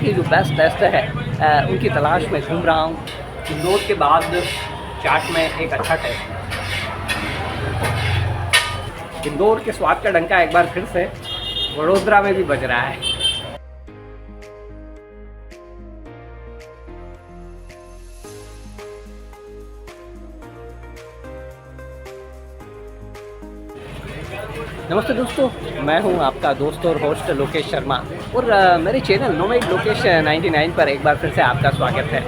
कि जो best test है उनकी तलाश में घूम रहा हूँ। इंदौर के बाद चाट में एक अच्छा टेस्ट। इंदौर के स्वाद का डंका एक बार फिर से वडोदरा में भी बज रहा है। नमस्ते दोस्तों, मैं हूं आपका दोस्त और होस्ट लोकेश शर्मा और मेरे चैनल नोमैड लोकेश 99 पर एक बार फिर से आपका स्वागत है।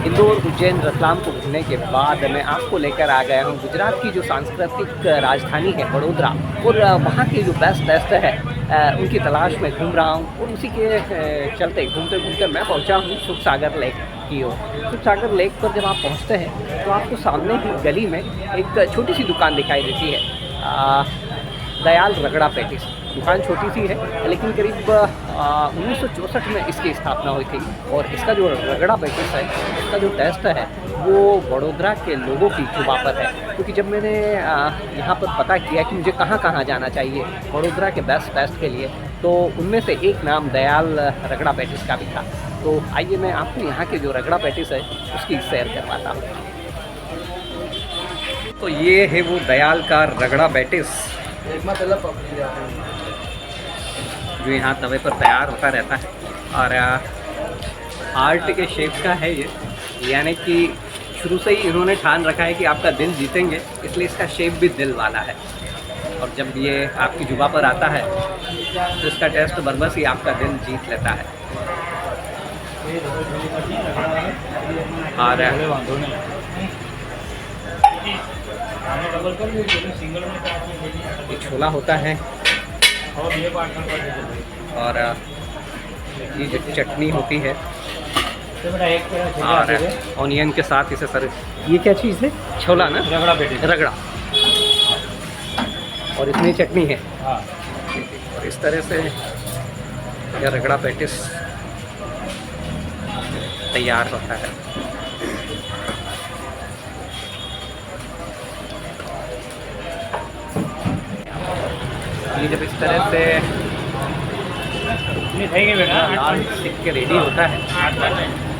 इंदौर, उज्जैन, रतलाम को घूमने के बाद मैं आपको लेकर आ गया हूं गुजरात की जो सांस्कृतिक राजधानी है वडोदरा, और वहां की जो बेस्ट टेस्ट है उनकी तलाश में घूम रहा हूं। और उसी के चलते घूमते घूमते मैं पहुंचा हूं सुखसागर लेक की ओर। सुखसागर लेक पर जब आप पहुँचते हैं तो आपको सामने ही गली में एक छोटी सी दुकान दिखाई देती है, दयाल रगड़ा पैटिस। दुकान छोटी सी है लेकिन करीब 1964 में इसकी स्थापना हुई थी। और इसका जो रगड़ा पैटिस है, इसका जो टेस्ट है वो वडोदरा के लोगों की जुबां पर है। क्योंकि जब मैंने यहाँ पर पता किया कि मुझे कहाँ कहाँ जाना चाहिए वडोदरा के बेस्ट टेस्ट के लिए, तो उनमें से एक नाम दयाल रगड़ा पैटिस का भी था। तो आइए मैं आपको यहाँ के जो रगड़ा पैटिस है उसकी सैर करवाता हूँ। तो ये है वो दयाल का रगड़ा पैटिस जो यहाँ तवे पर तैयार होता रहता है। और हार्ट के शेप का है ये, यानी कि शुरू से ही इन्होंने ठान रखा है कि आपका दिल जीतेंगे, इसलिए इसका शेप भी दिल वाला है। और जब ये आपकी जुबां पर आता है तो इसका टेस्ट बरबस ही आपका दिल जीत लेता है। और ये छोला होता है और ये जो चटनी होती है और ऑनियन के साथ इसे सर्व। ये क्या चीज़ है? छोला ना, रगड़ा पेटिस, रगड़ा, और इसमें चटनी है। और इस तरह से यह रगड़ा पेटिस तैयार होता है। ये जब इस तरह से लाल सिक के रेडी होता है,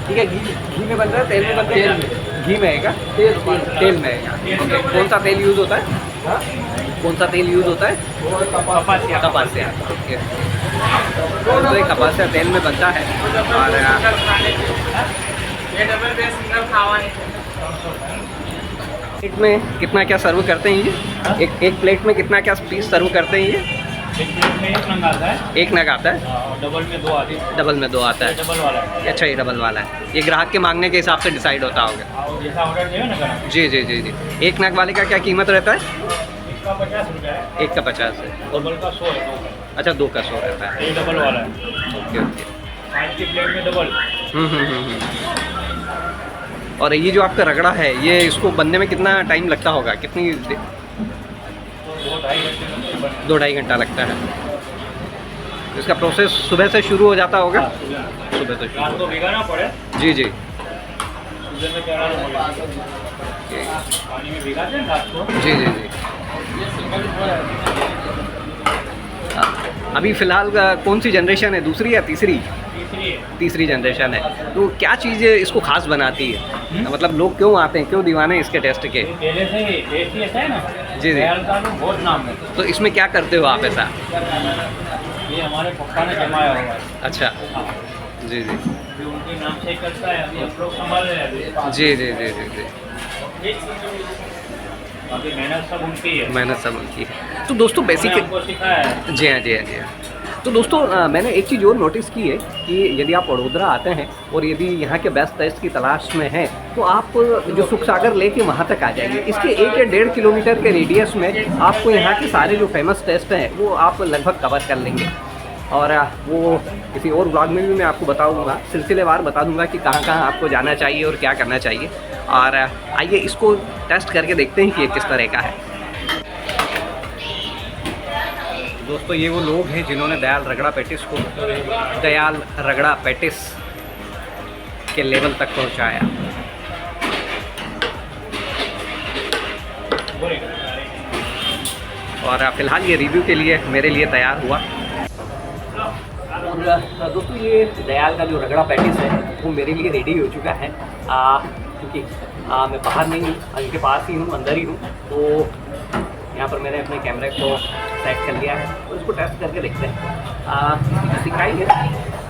ठीक है। घी में बन रहा है, तेल में बन रहा है? घी में है क्या? तेल में है। ओके, कौन सा तेल यूज़ होता है? कौन सा तेल यूज़ होता है? कपासिया। ओके, तो ये कपासिया तेल में बनता है। और प्लेट में कितना क्या सर्व करते हैं ये? एक प्लेट में कितना क्या पीस सर्व करते हैं ये? एक प्लेट में एक नग आता है। एक नग आता है, डबल में दो आती है। डबल में दो आता है, डबल वाला है। अच्छा, ये डबल वाला है। ये ग्राहक के मांगने के हिसाब से डिसाइड होता होगा। जैसा ऑर्डर देगा ना ग्राहक। जी जी जी जी। एक नग वाले का क्या कीमत रहता है? इसका 50 रुपया है। एक का 50 है। और डबल का 100 है। अच्छा, दो का 100 रहता है। ये डबल वाला है। Okay okay. 5 की प्लेट में डबल। और ये जो आपका रगड़ा है, ये इसको बनने में कितना टाइम लगता होगा? कितनी? 2-2.5 घंटा लगता है। इसका प्रोसेस सुबह से शुरू हो जाता होगा? सुबह से रात को भिगाना पड़े। जी जी। सुबह में क्या पानी में भिगाते हैं रात को। जी जी जी। अभी फ़िलहाल कौन सी जनरेशन है? दूसरी या तीसरी? तीसरी जनरेशन है। तो क्या चीज़ इसको खास बनाती है? मतलब लोग क्यों आते हैं, क्यों दीवाने हैं इसके टेस्ट के? पहले से ही टेस्ट ही ऐसा है ना। जी जी। बहुत नाम है। तो इसमें क्या करते हो आप ऐसा? ये हमारे पप्पा ने जमाया हुआ है। अच्छा, जी जी उनके नाम से ही करता है। अभी हम लोग संभाल रहे हैं। जी जी जी जी जी। बाकी मेहनत सब उनकी है। मेहनत सब उनकी है। तो दोस्तों बेसिक हमको सिखाया है। जी हाँ जी हाँ जी हाँ। तो दोस्तों मैंने एक चीज़ और नोटिस की है कि यदि आप वडोदरा आते हैं और यदि यहाँ के बेस्ट टेस्ट की तलाश में हैं तो आप जो सुखसागर लेक है वहाँ तक आ जाइए। इसके 1 या 1.5 किलोमीटर के रेडियस में आपको यहाँ के सारे जो फेमस टेस्ट हैं वो आप लगभग कवर कर लेंगे। और वो किसी और व्लॉग में भी मैं आपको बताऊँगा, सिलसिलेवार बता दूँगा कि कहाँ कहाँ आपको जाना चाहिए और क्या करना चाहिए। और आइए इसको टेस्ट करके देखते हैं कि ये किस तरह का है। दोस्तों ये वो लोग हैं जिन्होंने दयाल रगड़ा पैटिस को दयाल रगड़ा पैटिस के लेवल तक पहुंचाया। और फिलहाल ये रिव्यू के लिए मेरे लिए तैयार हुआ। और दोस्तों ये दयाल का जो रगड़ा पैटिस है वो मेरे लिए रेडी हो चुका है, क्योंकि मैं बाहर नहीं हूँ, इनके पास ही हूँ, अंदर ही हूँ। तो यहाँ पर मैंने अपने कैमरे को सेट कर लिया है और इसको टेस्ट करके देखते हैं। इसकी जो सिकाई है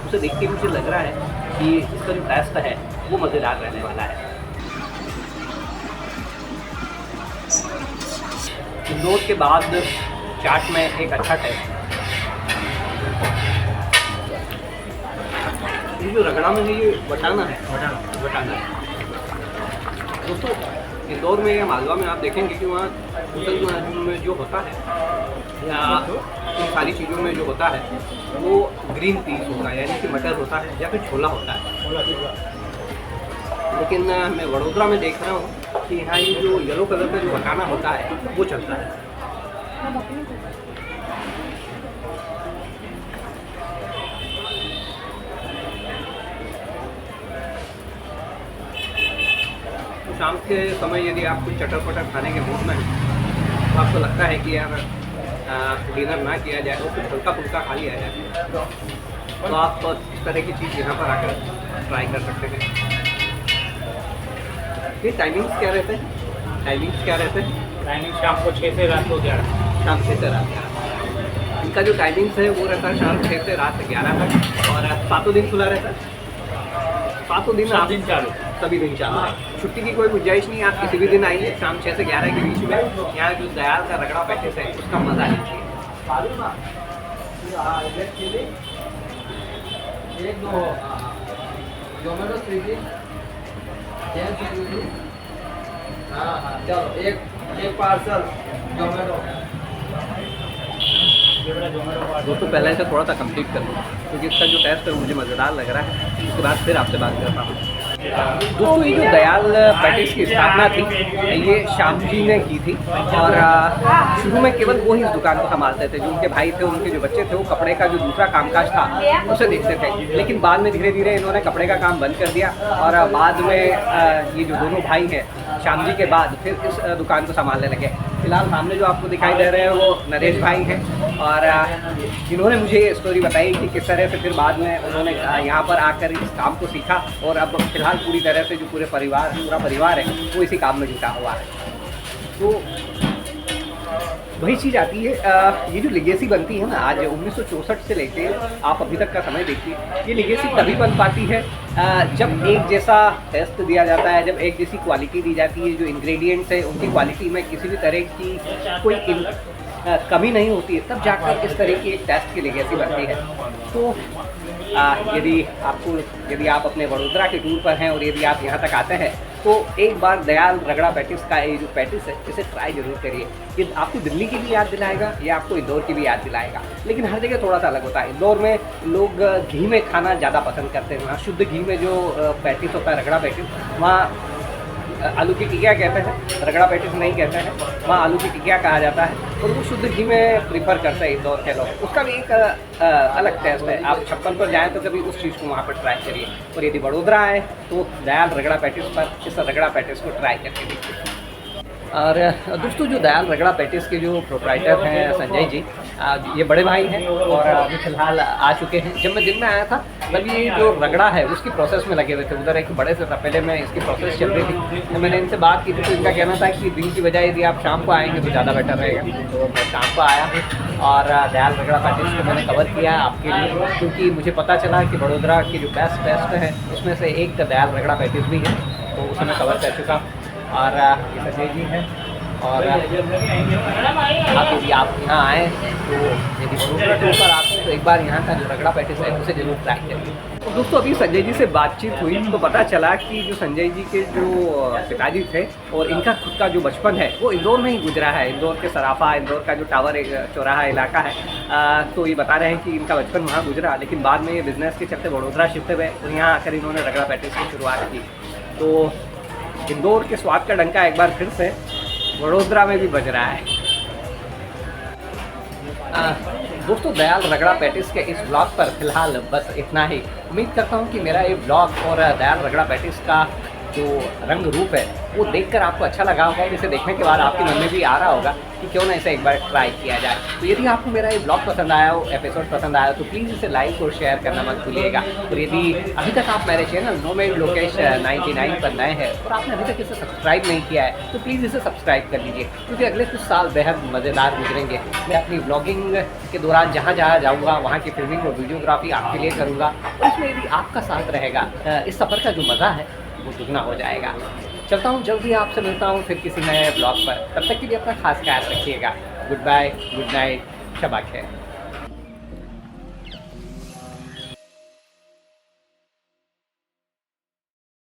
उसे देख के मुझे लग रहा है कि इसका जो टेस्ट है वो मज़ेदार रहने वाला है। इंदौर के बाद चाट में एक अच्छा टेस्ट, ये जो रगड़ा में ये वटाना है, वटाना है दोस्तों। इंदौर में या मालवा में आप देखेंगे कि वहाँ में जो होता है या इन सारी चीज़ों में जो होता है वो ग्रीन पीस होता है, यानी कि मटर होता है या फिर छोला होता है। लेकिन मैं वडोदरा में देख रहा हूँ कि यहाँ ये जो येलो कलर का जो वटाना होता है वो चलता है। शाम के समय यदि आप कुछ चटर पटर खाने के मूड में हैं तो आपको लगता है कि यार डिनर ना किया जाए और कुछ हल्का फुल्का खा लिया जाए, तो आप इस तरह की चीज़ यहाँ पर आकर ट्राई कर सकते हैं। ये टाइमिंग्स क्या रहते हैं? टाइमिंग शाम को 6 से रात को 11। शाम 6 से रात 11। इनका जो टाइमिंग्स है वो रहता है शाम 6 से रात 11 तक, और 7 दिन खुला रहता है। 7 दिन आप दिन चालू, सभी दिन चालू है। छुट्टी की कोई गुंजाइश नहीं है, आप किसी भी दिन आइए शाम 6 से 11 के बीच में। यहाँ जो दयाल का रगड़ा पैटिस है उसका मज़ा लीजिए। एक दो जोमेटो स्विगी, हाँ चलो एक पार्सल जोमेटो। दोस्तों पहले से थोड़ा सा कंप्लीट कर लूँ क्योंकि इसका जो टेस्ट है मुझे मज़ेदार लग रहा है, उसके बाद फिर आपसे बात करता हूँ। दोस्तों ये जो दयाल पैटिस की स्थापना थी ये श्याम जी ने की थी, और शुरू में केवल वो ही इस दुकान को संभालते थे। जो उनके भाई थे, उनके जो बच्चे थे, वो कपड़े का जो दूसरा कामकाज था उसे देखते थे। लेकिन बाद में धीरे धीरे इन्होंने कपड़े का काम बंद कर दिया, और बाद में ये जो दोनों भाई हैं श्याम जी के बाद फिर इस दुकान को संभालने लगे। फिलहाल सामने जो आपको दिखाई दे रहे हैं वो नरेश भाई हैं, और इन्होंने मुझे ये स्टोरी बताई कि किस तरह से फिर बाद में उन्होंने यहाँ पर आकर इस काम को सीखा, और अब फिलहाल पूरी तरह से जो पूरा परिवार है वो इसी काम में जुटा हुआ है। तो वही चीज़ आती है, ये जो लिगेसी बनती है ना आज 1964 से लेके आप अभी तक का समय देखिए, ये लिगेसी तभी बन पाती है जब एक जैसा टेस्ट दिया जाता है, जब एक जैसी क्वालिटी दी जाती है। जो इंग्रेडिएंट्स है उनकी क्वालिटी में किसी भी तरह की कोई कमी नहीं होती है, तब जाकर इस तरह की एक टेस्ट की लिगेसी बनती है। तो यदि आप अपने वडोदरा के टूर पर हैं और यदि आप यहाँ तक आते हैं तो एक बार दयाल रगड़ा पैटिस का ये जो पैटिस है इसे ट्राई जरूर करिए। ये आपको दिल्ली की भी याद दिलाएगा या आपको इंदौर की भी याद दिलाएगा, लेकिन हर जगह थोड़ा सा अलग होता है। इंदौर में लोग घी में खाना ज़्यादा पसंद करते हैं। वहाँ शुद्ध घी में जो पैटिस होता है रगड़ा पैटिस, वहाँ आलू की टिकिया कहते हैं, रगड़ा पैटिस नहीं कहते हैं, वहाँ आलू की टिकिया कहा जाता है, और वो शुद्ध घी में प्रीफर करते हैं इंदौर के लोग। उसका भी एक अलग टेस्ट है। आप 56 पर जाएँ तो कभी उस चीज़ को वहाँ पर ट्राई करिए, और यदि वडोदरा आए तो दयाल रगड़ा पैटिस पर इस रगड़ा पैटिस को ट्राई करके देखिए। और दोस्तों जो दयाल रगड़ा पैटिस के जो प्रोप्राइटर हैं संजय जी, ये बड़े भाई हैं और अभी फ़िलहाल आ चुके हैं। जब मैं दिन में आया था तब ये जो रगड़ा है उसकी प्रोसेस में लगे हुए थे। उधर एक बड़े से तपेले में इसकी प्रोसेस चल रही थी, तो मैंने इनसे बात की थी तो इनका कहना था कि दिन की बजाय यदि आप शाम को आएंगे तो ज़्यादा बेटर रहेगा। तो मैं शाम को आया और दयाल रगड़ा पैटिस को मैंने कवर किया आपके लिए, क्योंकि मुझे पता चला कि वडोदरा की जो बेस्ट टेस्ट है उसमें से एक दयाल रगड़ा पैटिस भी है, तो उसे मैं कवर कर चुका। और ये संजय जी हैं, और यदि आप यहाँ आएँ तो यदि वडोदरा टूर पर आते हैं तो एक बार यहाँ का जो रगड़ा पैटिस है उसे जरूर ट्राई करिए। तो दोस्तों अभी संजय जी से बातचीत हुई तो पता चला कि जो संजय जी के जो पिताजी थे और इनका खुद का जो बचपन है वो इंदौर में ही गुजरा है। इंदौर के सराफा, इंदौर का जो टावर एक चौराहा इलाका है, तो ये बता रहे हैं कि इनका बचपन वहाँ गुजरा, लेकिन बाद में ये बिज़नेस के चलते वडोदरा शिफ्ट हुए और यहाँ आकर इन्होंने रगड़ा पैटिस की शुरुआत की। तो इंदौर के स्वाद का डंका एक बार फिर से वडोदरा में भी बज रहा है। दोस्तों दयाल रगड़ा पैटिस के इस ब्लॉग पर फिलहाल बस इतना ही। उम्मीद करता हूँ कि मेरा ये ब्लॉग और दयाल रगड़ा पैटिस का जो रंग रूप है वो देखकर आपको अच्छा लगा होगा और इसे देखने के बाद आपके मन में भी आ रहा होगा कि क्यों ना इसे एक बार ट्राई किया जाए। तो यदि आपको मेरा ये ब्लॉग पसंद आया हो, एपिसोड पसंद आया हो, तो प्लीज़ इसे लाइक और शेयर करना मत भूलिएगा। और यदि अभी तक आप मेरे चैनल नोमैड लोकेश 99 पर नए हैं और आपने अभी तक इसे सब्सक्राइब नहीं किया है तो प्लीज़ इसे सब्सक्राइब कर लीजिए, क्योंकि अगले कुछ साल बेहद मज़ेदार गुजरेंगे। मैं अपनी ब्लॉगिंग के दौरान जहाँ जहाँ जाऊँगा वहाँ की फिल्मिंग और वीडियोग्राफी आपके लिए करूँगा, और इसमें यदि आपका साथ रहेगा इस सफ़र का जो मज़ा है वो दुगना हो जाएगा। चलता हूँ, जल्दी आपसे मिलता हूँ फिर किसी नए ब्लॉग पर। तब तक के लिए अपना खास ख्याल रखिएगा। Good bye, good night, Shaba खैर।